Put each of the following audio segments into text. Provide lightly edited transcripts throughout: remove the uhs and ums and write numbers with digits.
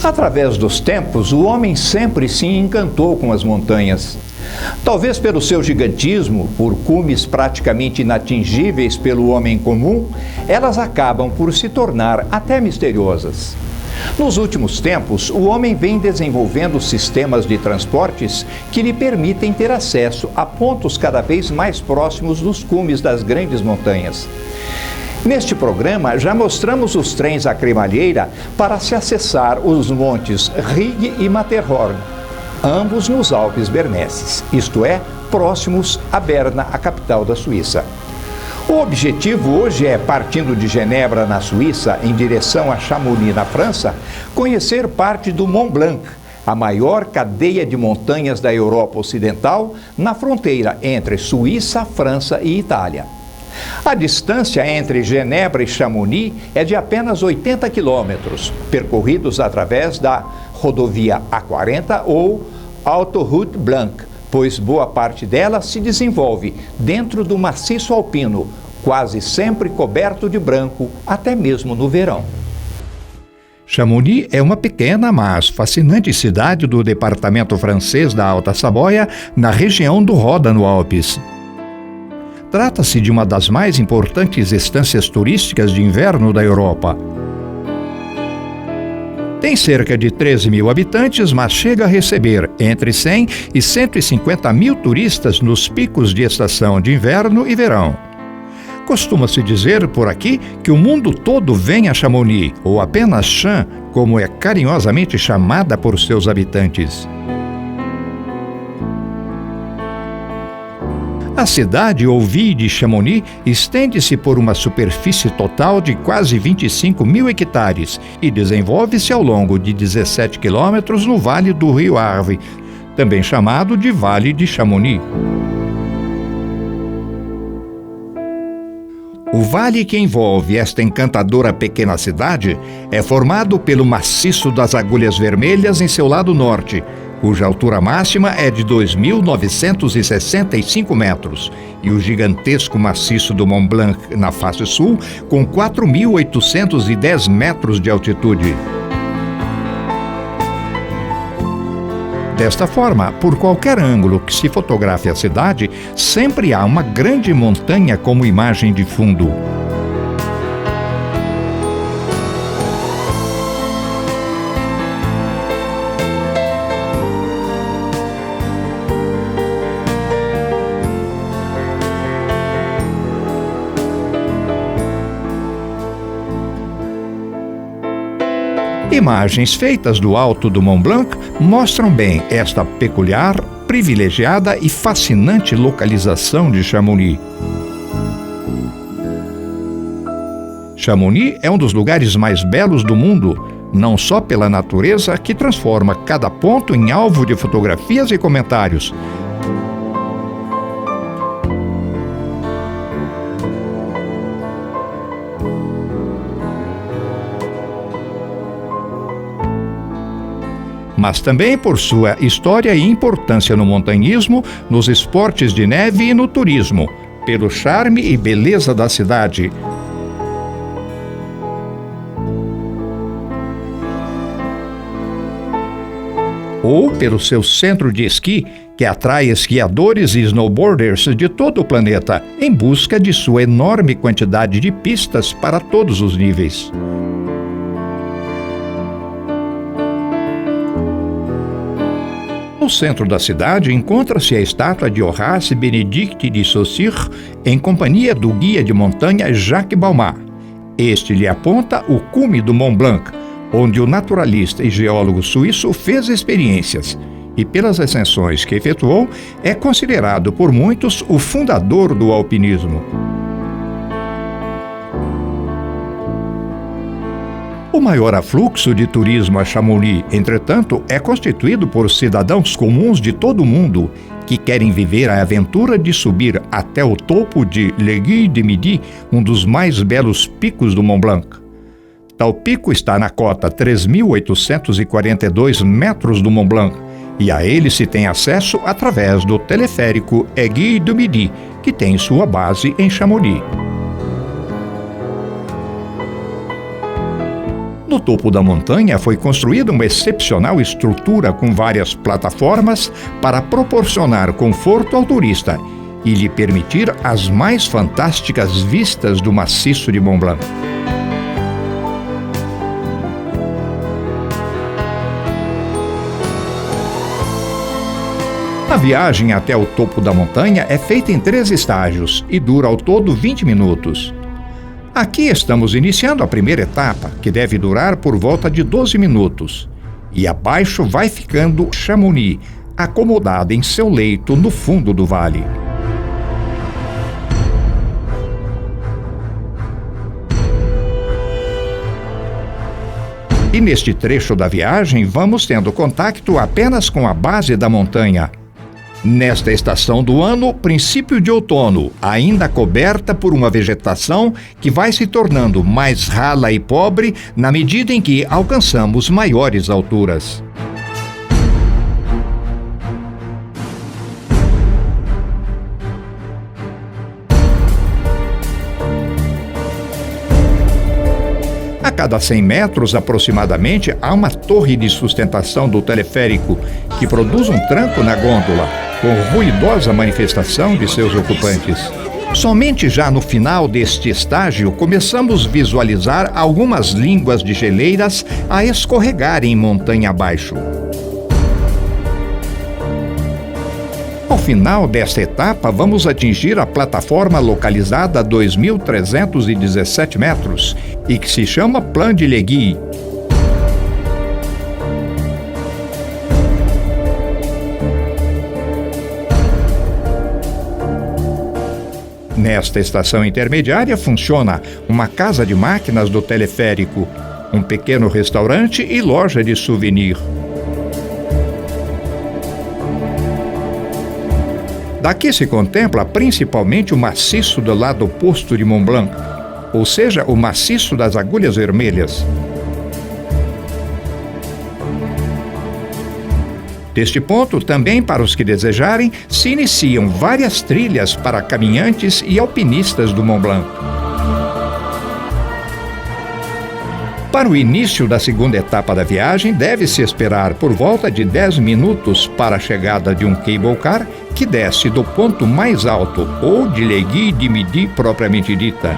Através dos tempos, o homem sempre se encantou com as montanhas. Talvez pelo seu gigantismo, por cumes praticamente inatingíveis pelo homem comum, elas acabam por se tornar até misteriosas. Nos últimos tempos, o homem vem desenvolvendo sistemas de transportes que lhe permitem ter acesso a pontos cada vez mais próximos dos cumes das grandes montanhas. Neste programa, já mostramos os trens à cremalheira para se acessar os montes Rig e Matterhorn, ambos nos Alpes bernesses, isto é, próximos a Berna, a capital da Suíça. O objetivo hoje é, partindo de Genebra, na Suíça, em direção a Chamonix, na França, conhecer parte do Mont Blanc, a maior cadeia de montanhas da Europa Ocidental, na fronteira entre Suíça, França e Itália. A distância entre Genebra e Chamonix é de apenas 80 quilômetros, percorridos através da rodovia A40 ou Autoroute Blanche, pois boa parte dela se desenvolve dentro do maciço alpino, quase sempre coberto de branco, até mesmo no verão. Chamonix é uma pequena, mas fascinante cidade do departamento francês da Alta Saboia, na região do Ródano-Alpes. Trata-se de uma das mais importantes estâncias turísticas de inverno da Europa. Tem cerca de 13 mil habitantes, mas chega a receber entre 100 e 150 mil turistas nos picos de estação de inverno e verão. Costuma-se dizer por aqui que o mundo todo vem a Chamonix, ou apenas Chan, como é carinhosamente chamada por seus habitantes. A cidade ou ville de Chamonix estende-se por uma superfície total de quase 25 mil hectares e desenvolve-se ao longo de 17 quilômetros no Vale do Rio Arve, também chamado de Vale de Chamonix. O vale que envolve esta encantadora pequena cidade é formado pelo maciço das Agulhas Vermelhas em seu lado norte, cuja altura máxima é de 2.965 metros, e o gigantesco maciço do Mont Blanc na face sul, com 4.810 metros de altitude. Desta forma, por qualquer ângulo que se fotografe a cidade, sempre há uma grande montanha como imagem de fundo. Imagens feitas do alto do Mont Blanc mostram bem esta peculiar, privilegiada e fascinante localização de Chamonix. Chamonix é um dos lugares mais belos do mundo, não só pela natureza que transforma cada ponto em alvo de fotografias e comentários, mas também por sua história e importância no montanhismo, nos esportes de neve e no turismo, pelo charme e beleza da cidade. Ou pelo seu centro de esqui, que atrai esquiadores e snowboarders de todo o planeta, em busca de sua enorme quantidade de pistas para todos os níveis. No centro da cidade encontra-se a estátua de Horace Benedict de Saussure, em companhia do guia de montanha Jacques Balmat. Este lhe aponta o cume do Mont Blanc, onde o naturalista e geólogo suíço fez experiências, e pelas ascensões que efetuou, é considerado por muitos o fundador do alpinismo. O maior afluxo de turismo a Chamonix, entretanto, é constituído por cidadãos comuns de todo o mundo que querem viver a aventura de subir até o topo de l'Aiguille du Midi, um dos mais belos picos do Mont Blanc. Tal pico está na cota 3.842 metros do Mont Blanc, e a ele se tem acesso através do teleférico Aiguille du Midi, que tem sua base em Chamonix. No No topo da montanha foi construída uma excepcional estrutura com várias plataformas para proporcionar conforto ao turista e lhe permitir as mais fantásticas vistas do maciço de Mont Blanc. A viagem até o topo da montanha é feita em 3 estágios e dura ao todo 20 minutos. Aqui estamos iniciando a primeira etapa, que deve durar por volta de 12 minutos. E abaixo vai ficando Chamonix, acomodada em seu leito no fundo do vale. E neste trecho da viagem vamos tendo contato apenas com a base da montanha. Nesta estação do ano, princípio de outono, ainda coberta por uma vegetação que vai se tornando mais rala e pobre na medida em que alcançamos maiores alturas. A cada 100 metros aproximadamente há uma torre de sustentação do teleférico que produz um tranco na gôndola, com ruidosa manifestação de seus ocupantes. Somente já no final deste estágio começamos a visualizar algumas línguas de geleiras a escorregarem montanha abaixo. Ao final desta etapa, vamos atingir a plataforma localizada a 2.317 metros e que se chama Plan de Leguy. Nesta estação intermediária funciona uma casa de máquinas do teleférico, um pequeno restaurante e loja de souvenir. Daqui se contempla principalmente o maciço do lado oposto de Mont Blanc, ou seja, o maciço das Agulhas Vermelhas. Deste ponto, também para os que desejarem, se iniciam várias trilhas para caminhantes e alpinistas do Mont Blanc. Para o início da segunda etapa da viagem, deve-se esperar por volta de 10 minutos para a chegada de um cable car que desce do ponto mais alto, ou de Leguy de Midi propriamente dita.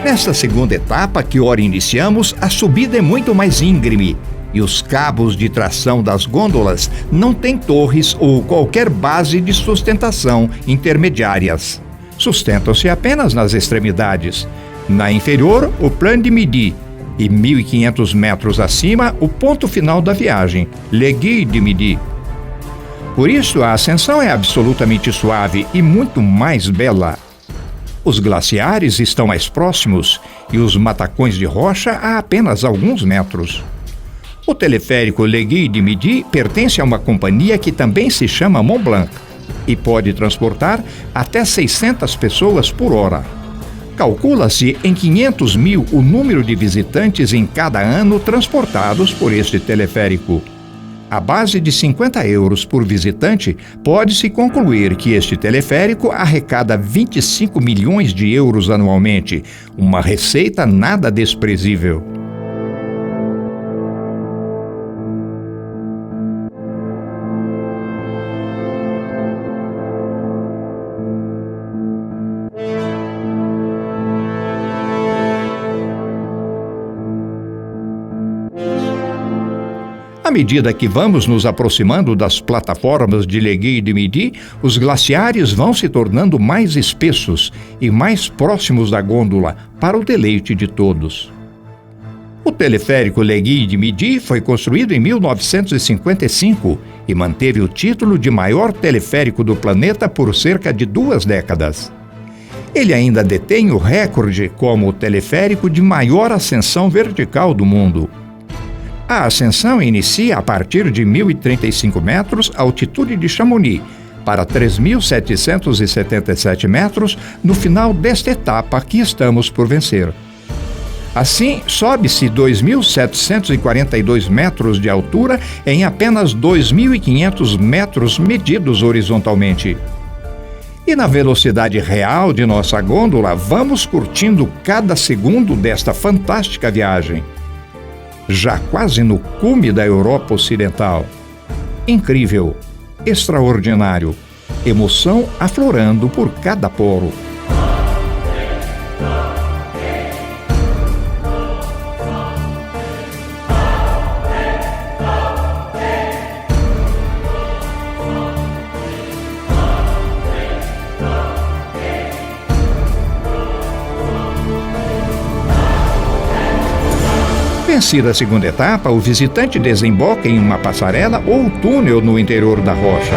Nesta segunda etapa, que ora iniciamos, a subida é muito mais íngreme e os cabos de tração das gôndolas não têm torres ou qualquer base de sustentação intermediárias. Sustentam-se apenas nas extremidades. Na inferior, o Plan de Midi, e 1.500 metros acima, o ponto final da viagem, Leguy de Midi. Por isso, a ascensão é absolutamente suave e muito mais bela. Os glaciares estão mais próximos e os matacões de rocha a apenas alguns metros. O teleférico Leguy de Midi pertence a uma companhia que também se chama Mont Blanc e pode transportar até 600 pessoas por hora. Calcula-se em 500 mil o número de visitantes em cada ano transportados por este teleférico. À base de 50 euros por visitante, pode-se concluir que este teleférico arrecada 25 milhões de euros anualmente, uma receita nada desprezível. À medida que vamos nos aproximando das plataformas de Leguy de Midi, os glaciares vão se tornando mais espessos e mais próximos da gôndola, para o deleite de todos. O teleférico Leguy de Midi foi construído em 1955 e manteve o título de maior teleférico do planeta por cerca de 2 décadas. Ele ainda detém o recorde como o teleférico de maior ascensão vertical do mundo. A ascensão inicia a partir de 1.035 metros, altitude de Chamonix, para 3.777 metros no final desta etapa que estamos por vencer. Assim, sobe-se 2.742 metros de altura em apenas 2.500 metros medidos horizontalmente. E na velocidade real de nossa gôndola, vamos curtindo cada segundo desta fantástica viagem. Já quase no cume da Europa Ocidental. Incrível, extraordinário, emoção aflorando por cada poro. Vencida a segunda etapa, o visitante desemboca em uma passarela ou túnel no interior da rocha.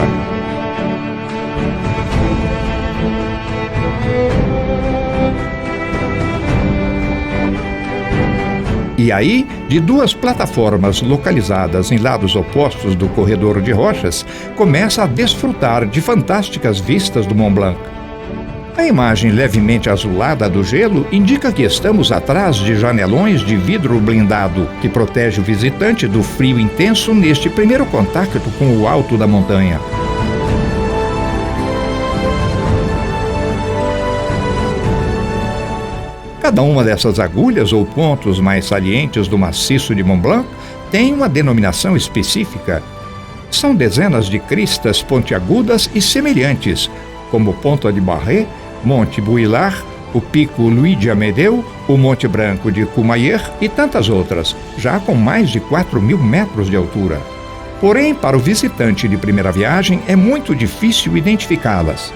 E aí, de duas plataformas localizadas em lados opostos do corredor de rochas, começa a desfrutar de fantásticas vistas do Mont Blanc. A imagem levemente azulada do gelo indica que estamos atrás de janelões de vidro blindado, que protege o visitante do frio intenso neste primeiro contato com o alto da montanha. Cada uma dessas agulhas ou pontos mais salientes do maciço de Mont Blanc tem uma denominação específica. São dezenas de cristas pontiagudas e semelhantes, como Ponta de Barret, Monte Builar, o Pico Louis de Amedeu, o Monte Branco de Courmayeur e tantas outras, já com mais de 4.000 metros de altura. Porém, para o visitante de primeira viagem, é muito difícil identificá-las.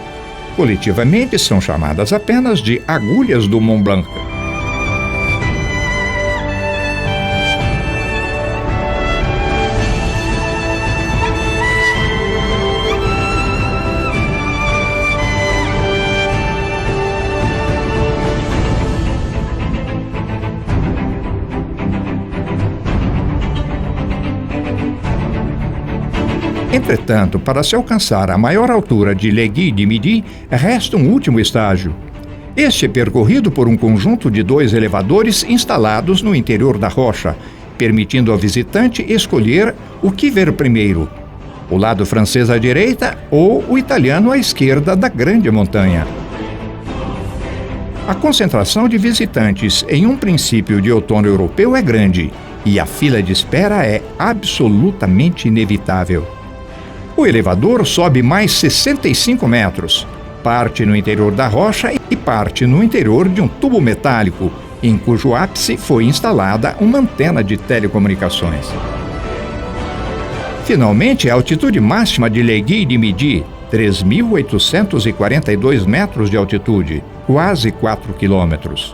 Coletivamente, são chamadas apenas de agulhas do Mont Blanc. Entretanto, para se alcançar a maior altura de l'Aiguille du Midi, resta um último estágio. Este é percorrido por um conjunto de 2 elevadores instalados no interior da rocha, permitindo ao visitante escolher o que ver primeiro, o lado francês à direita ou o italiano à esquerda da grande montanha. A concentração de visitantes em um princípio de outono europeu é grande e a fila de espera é absolutamente inevitável. O elevador sobe mais 65 metros, parte no interior da rocha e parte no interior de um tubo metálico, em cujo ápice foi instalada uma antena de telecomunicações. Finalmente, a altitude máxima de l'Aiguille du Midi, 3.842 metros de altitude, quase 4 quilômetros.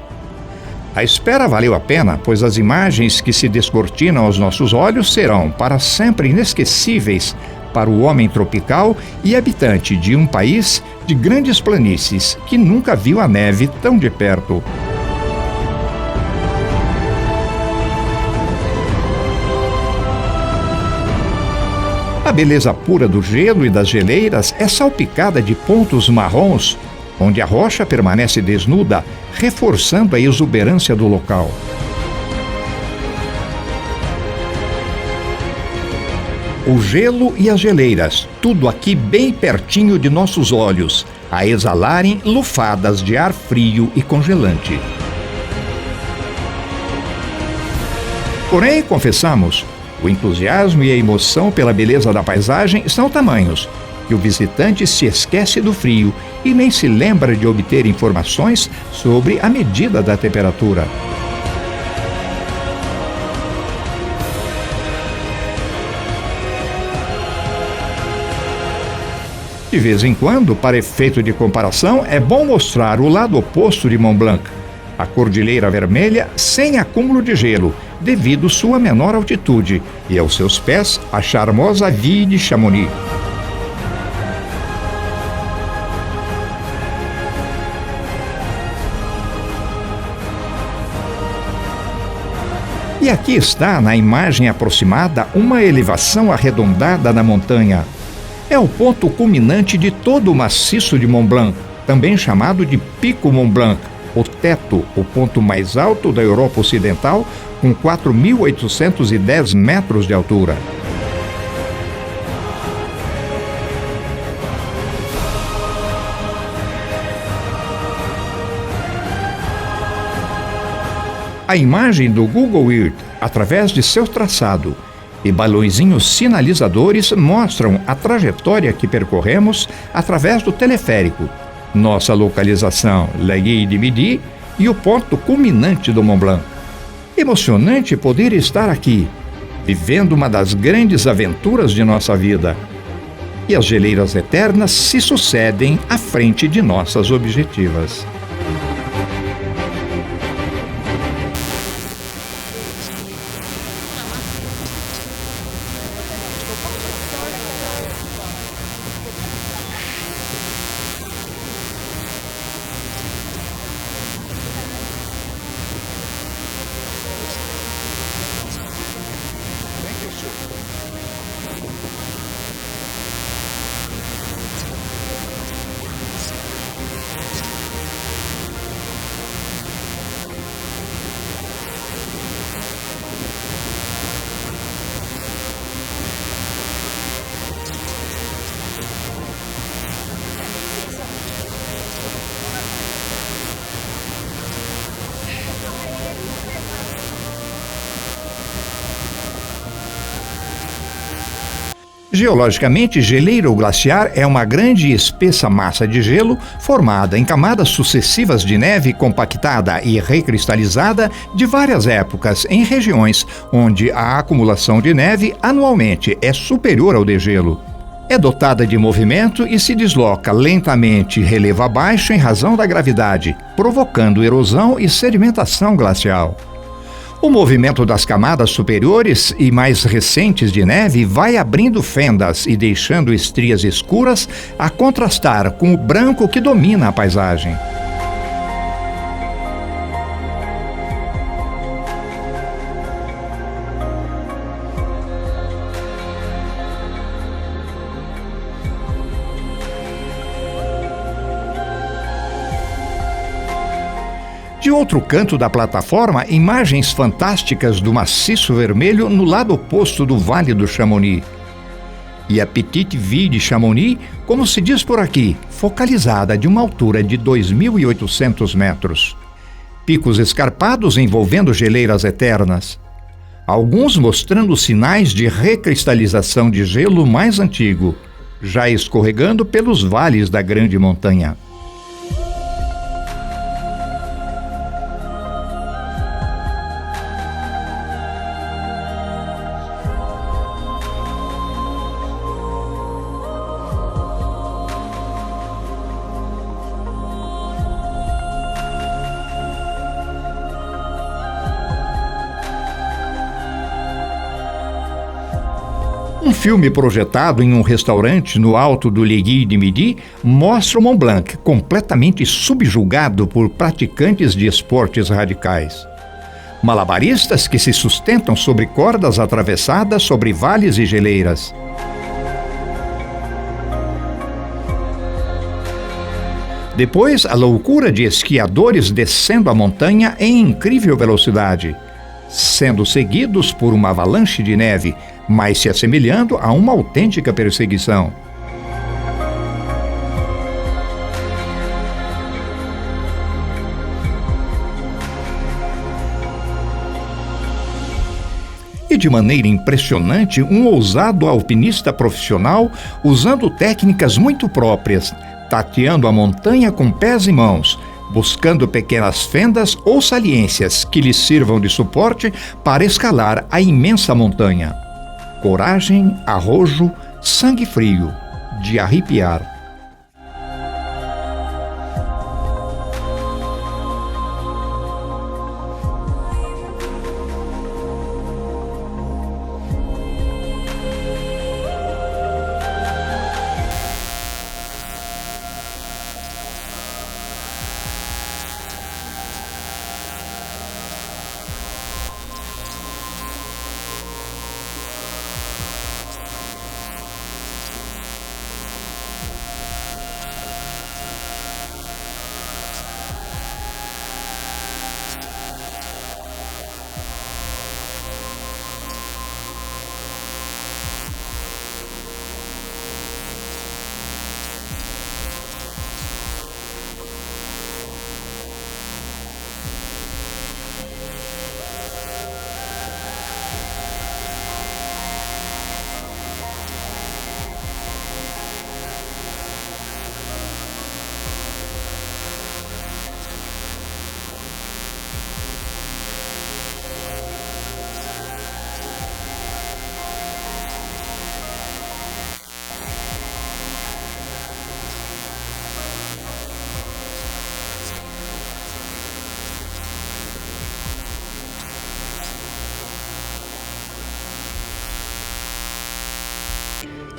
A espera valeu a pena, pois as imagens que se descortinam aos nossos olhos serão para sempre inesquecíveis para o homem tropical e habitante de um país de grandes planícies que nunca viu a neve tão de perto. A beleza pura do gelo e das geleiras é salpicada de pontos marrons, onde a rocha permanece desnuda, reforçando a exuberância do local. O gelo e as geleiras, tudo aqui bem pertinho de nossos olhos, a exalarem lufadas de ar frio e congelante. Porém, confessamos, o entusiasmo e a emoção pela beleza da paisagem são tamanhos que o visitante se esquece do frio e nem se lembra de obter informações sobre a medida da temperatura. De vez em quando, para efeito de comparação, é bom mostrar o lado oposto de Mont Blanc, a Cordilheira Vermelha sem acúmulo de gelo, devido sua menor altitude, e aos seus pés a charmosa Ville de Chamonix. E aqui está, na imagem aproximada, uma elevação arredondada na montanha. É o ponto culminante de todo o maciço de Mont Blanc, também chamado de Pico Mont Blanc, o teto, o ponto mais alto da Europa Ocidental, com 4.810 metros de altura. A imagem do Google Earth, através de seu traçado, e balõezinhos sinalizadores mostram a trajetória que percorremos através do teleférico, nossa localização, La Guia de Midi, e o ponto culminante do Mont Blanc. Emocionante poder estar aqui, vivendo uma das grandes aventuras de nossa vida. E as geleiras eternas se sucedem à frente de nossas objetivas. Geologicamente, geleira ou glaciar é uma grande e espessa massa de gelo formada em camadas sucessivas de neve compactada e recristalizada de várias épocas em regiões onde a acumulação de neve anualmente é superior ao degelo. É dotada de movimento e se desloca lentamente relevo abaixo em razão da gravidade, provocando erosão e sedimentação glacial. O movimento das camadas superiores e mais recentes de neve vai abrindo fendas e deixando estrias escuras a contrastar com o branco que domina a paisagem. De outro canto da plataforma, imagens fantásticas do maciço vermelho no lado oposto do Vale do Chamonix. E a Petite Ville de Chamonix, como se diz por aqui, focalizada de uma altura de 2.800 metros. Picos escarpados envolvendo geleiras eternas. Alguns mostrando sinais de recristalização de gelo mais antigo, já escorregando pelos vales da grande montanha. Um filme projetado em um restaurante no alto do La Guia de Midi mostra o Mont Blanc completamente subjugado por praticantes de esportes radicais. Malabaristas que se sustentam sobre cordas atravessadas sobre vales e geleiras. Depois, a loucura de esquiadores descendo a montanha em incrível velocidade, sendo seguidos por uma avalanche de neve, mas se assemelhando a uma autêntica perseguição. E de maneira impressionante, um ousado alpinista profissional usando técnicas muito próprias, tateando a montanha com pés e mãos, buscando pequenas fendas ou saliências que lhe sirvam de suporte para escalar a imensa montanha. Coragem, arrojo, sangue frio, de arrepiar.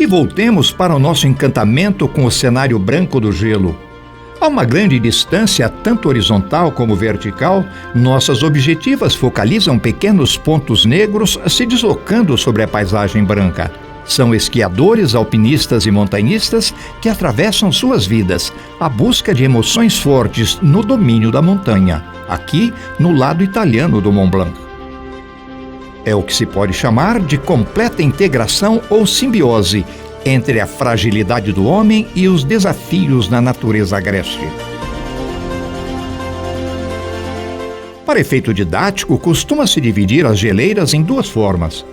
E voltemos para o nosso encantamento com o cenário branco do gelo. A uma grande distância, tanto horizontal como vertical, nossas objetivas focalizam pequenos pontos negros se deslocando sobre a paisagem branca. São esquiadores, alpinistas e montanhistas que atravessam suas vidas à busca de emoções fortes no domínio da montanha, aqui no lado italiano do Mont Blanc. É o que se pode chamar de completa integração ou simbiose entre a fragilidade do homem e os desafios na natureza agreste. Para efeito didático, costuma-se dividir as geleiras em duas formas: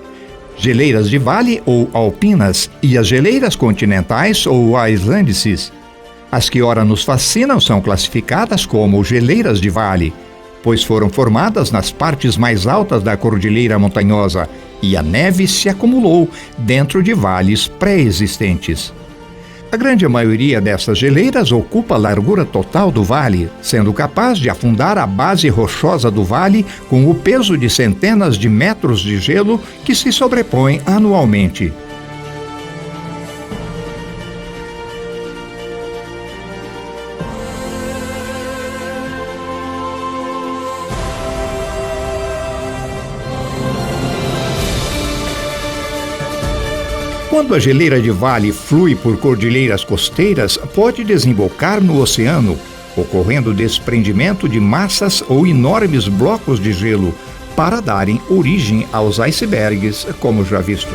geleiras de vale ou alpinas e as geleiras continentais ou islandices. As que ora nos fascinam são classificadas como geleiras de vale, pois foram formadas nas partes mais altas da cordilheira montanhosa e a neve se acumulou dentro de vales pré-existentes. A grande maioria dessas geleiras ocupa a largura total do vale, sendo capaz de afundar a base rochosa do vale com o peso de centenas de metros de gelo que se sobrepõem anualmente. Quando a geleira de vale flui por cordilheiras costeiras, pode desembocar no oceano, ocorrendo desprendimento de massas ou enormes blocos de gelo para darem origem aos icebergs, como já visto.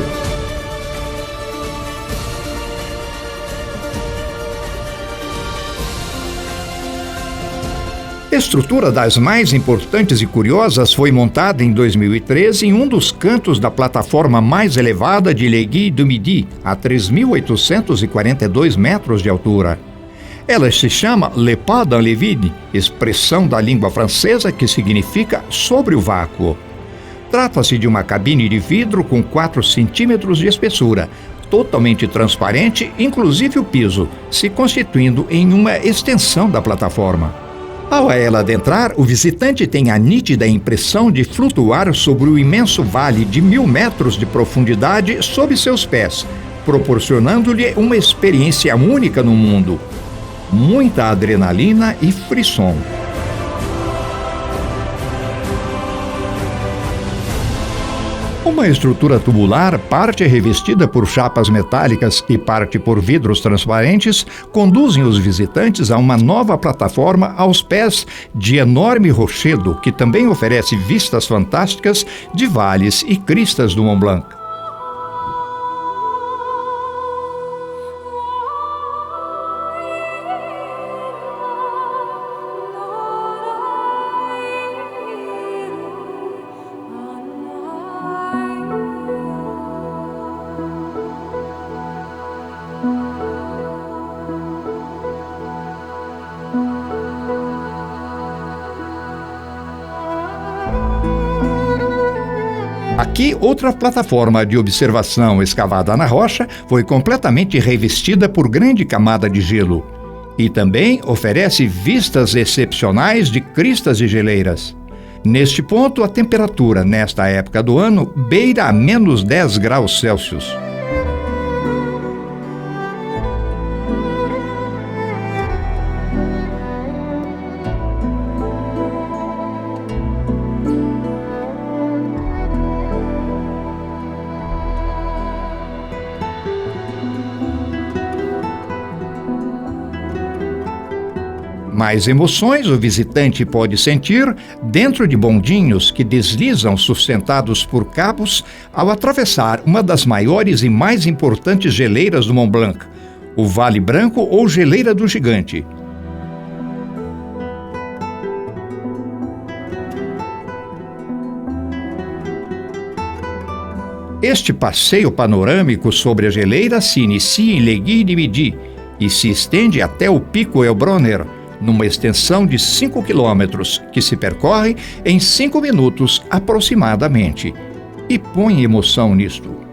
A estrutura das mais importantes e curiosas foi montada em 2013 em um dos cantos da plataforma mais elevada de l'Aiguille du Midi, a 3.842 metros de altura. Ela se chama Le Pas dans le Vide, expressão da língua francesa que significa sobre o vácuo. Trata-se de uma cabine de vidro com 4 centímetros de espessura, totalmente transparente, inclusive o piso, se constituindo em uma extensão da plataforma. Ao a ela adentrar, o visitante tem a nítida impressão de flutuar sobre o imenso vale de 1.000 metros de profundidade sob seus pés, proporcionando-lhe uma experiência única no mundo. Muita adrenalina e frisson. Uma estrutura tubular, parte é revestida por chapas metálicas e parte por vidros transparentes, conduzem os visitantes a uma nova plataforma aos pés de enorme rochedo que também oferece vistas fantásticas de vales e cristas do Mont Blanc. Aqui, outra plataforma de observação escavada na rocha foi completamente revestida por grande camada de gelo e também oferece vistas excepcionais de cristas e geleiras. Neste ponto, a temperatura, nesta época do ano, beira a menos 10 graus Celsius. Mais emoções o visitante pode sentir dentro de bondinhos que deslizam sustentados por cabos ao atravessar uma das maiores e mais importantes geleiras do Mont Blanc, o Vale Branco ou Geleira do Gigante. Este passeio panorâmico sobre a geleira se inicia em l'Aiguille du Midi e se estende até o Pico Elbronner, numa extensão de 5 quilômetros, que se percorre em 5 minutos aproximadamente. E põe emoção nisto.